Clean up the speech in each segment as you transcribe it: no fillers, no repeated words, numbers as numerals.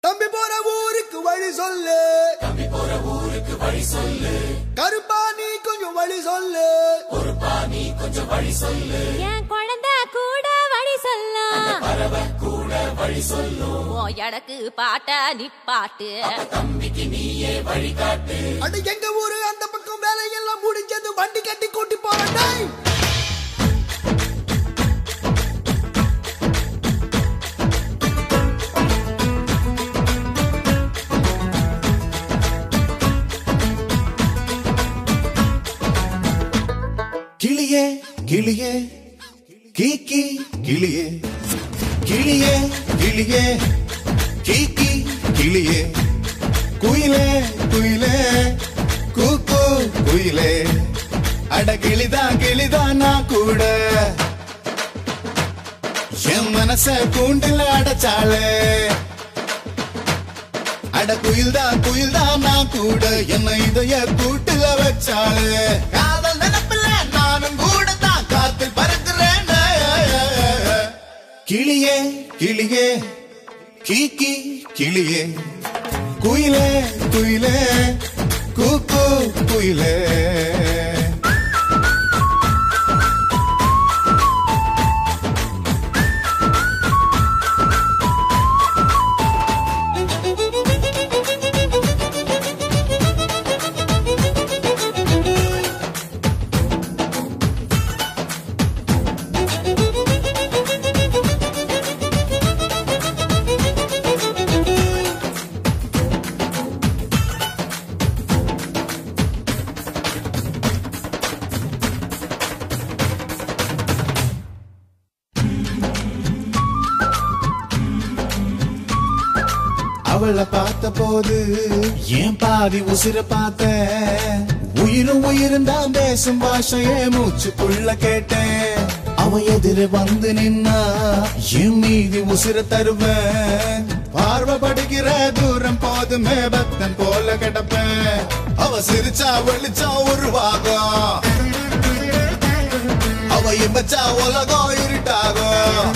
தம்பி போற ஊருக்கு வழி சொல்லு, தம்பி போற ஊருக்கு வழி சொல்லு. கருப்பா நீ கொஞ்சம் வழி சொல்லு, பொறுப்பா நீ கொஞ்சம் வழி சொல்லு. என் குழந்தை கூட வழி சொல்லும், பறவை கூட வழி சொல்லும். ஓ எனக்கு பாட்ட நிப்பாட்டு, தம்பிக்கு நீயே வழி காட்டு. அட எங்க ஊரு அந்த பக்கம் வேலையெல்லாம் முடிஞ்சது, வண்டி கட்டி கூட்டி போறேன். கிளியே கிளியே கீக்கி கிளியே, கிளியே கிளியே கீக்கி கிளியே, குயிலே குயிலே கூக்கு குயிலே. அட கிளிதா நான் கூட என் மனச கூண்டில அடைச்சாளே. அட குயில்தா நான் கூட என்ன இதய கூட்டுல வச்சாளே. காதல் நினைப்பில்ல நானும் கூட தான் காத்தில் பறக்கிறேன். கிளியே கிளியே கீக்கி கிளியே, குயிலே குயிலே கூக்கு குயிலே. அவளை பார்த்த போது ஏன் பாதி உசிர பார்த்த, உயிரும் தான் பேசும் பாஷையே மூச்சுக்குள்ள கேட்டேன். அவன் எதிர வந்து நின்னா என் மீதி உசிர தருவேன். பார்வைப்படுகிற தூரம் போதுமே பக்தன் போல கிடப்பேன். அவ சிரிச்சா வெளிச்சா உருவாகும், அவ இம்பச்சா உலகம் இருட்டாகும்.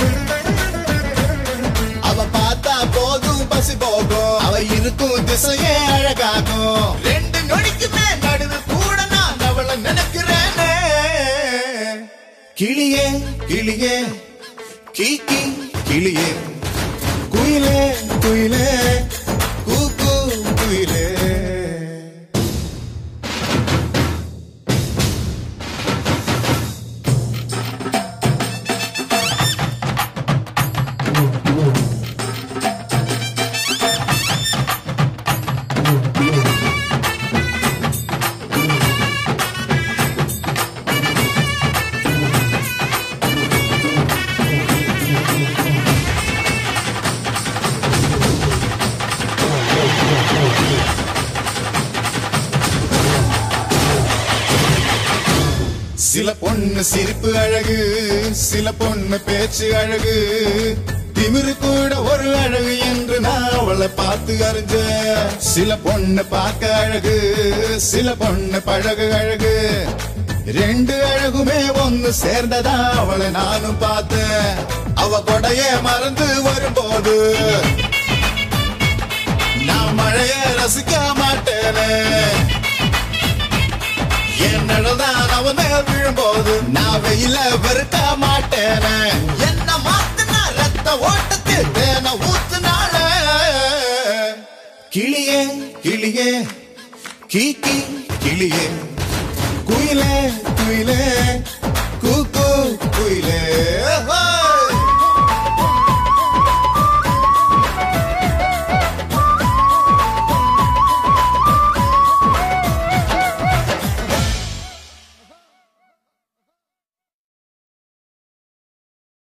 அவ பார்த்தா போதும் பசி போகும், அவ இருக்கும் திசையே அழகாகும். ரெண்டு நொடிக்குமே நடுவு கூட நான் அவளை நினைக்கிறேனே. கிளியே கிளியே கீக்கி கிளியே, குயிலே குயிலே கூக்கு குயிலே. சில பொண்ணு சிரிப்பு அழகு, சில பொண்ணு பேச்சு அழகு, திமிரு கூட ஒரு அழகு என்று நான் அவளை பார்த்து அறிஞ்ச. சில பொண்ணு பார்க்க அழகு, சில பொண்ணு பழகு அழகு, ரெண்டு அழகுமே ஒன்னு சேர்ந்ததா அவளை நானும் பார்த்தேன். அவ கொடைய மறந்து வரும்போது நான் மழைய ரசிக்க மாட்டேனே. என் நடதான் அவன் மேல் விழும்போது நான் வெயில வெறுக்க மாட்டேனே. என்ன மாத்துனா ரத்த ஓட்டத்தில் தேன ஊத்துனால. கிளியே கிளியே கீக்கி கிளியே, குயிலே குயிலே கூக்கு குயிலே.